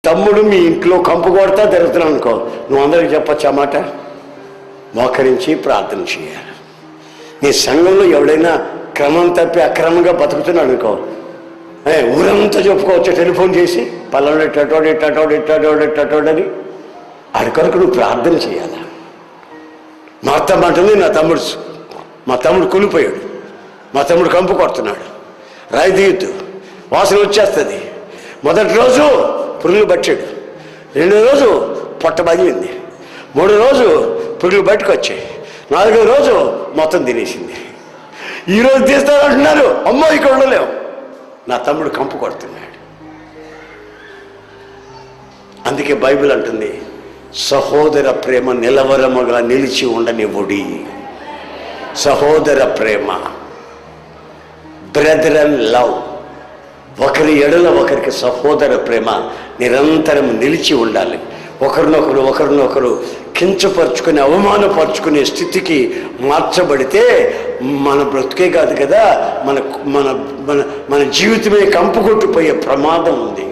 తమ్ముడు మీ ఇంట్లో కంపు కొడతా తిరుగుతున్నావు అనుకో, నువ్వు అందరికి చెప్పచ్చు అన్నమాట. మోకరించి ప్రార్థన చేయాలి. నీ సంఘంలో ఎవడైనా క్రమం తప్పి అక్రమంగా బతుకుతున్నాడు అనుకో, ఊరంతా చెప్పుకోవచ్చు టెలిఫోన్ చేసి, పలానా ఇట్టటోడని. ఆడి కొరకు నువ్వు ప్రార్థన చేయాలి. మా అత్తమ్మ అంటుంది, మా తమ్ముడు కూలిపోయాడు, మా తమ్ముడు కంపు కొడుతున్నాడు, రాయి తీయద్దు, వాసన వచ్చేస్తుంది. మొదటి రోజు పురుగులు పట్టాడు, రెండో రోజు పొట్ట బగిలింది, మూడో రోజు పురుగులు బయటకు వచ్చాయి, నాలుగో రోజు మొత్తం తినేసింది. ఈరోజు తీస్తానంటున్నారు, అమ్మో ఇక్కడ ఉండలేవు, నా తమ్ముడు కంపు కొడుతున్నాడు. అందుకే బైబిల్ అంటుంది, సహోదర ప్రేమ నిలవరముగా నిలిచి ఉండనివ్వుడి. సహోదర ప్రేమ, బ్రదరన్ లవ్, ఒకరి ఎడల ఒకరికి సహోదర ప్రేమ నిరంతరం నిలిచి ఉండాలి. ఒకరినొకరు కించపరుచుకుని అవమానపరుచుకునే స్థితికి మార్చబడితే మన బ్రతుకే కాదు కదా, మన మన మన మన జీవితమే కంపు కొట్టుపోయే ప్రమాదం ఉంది.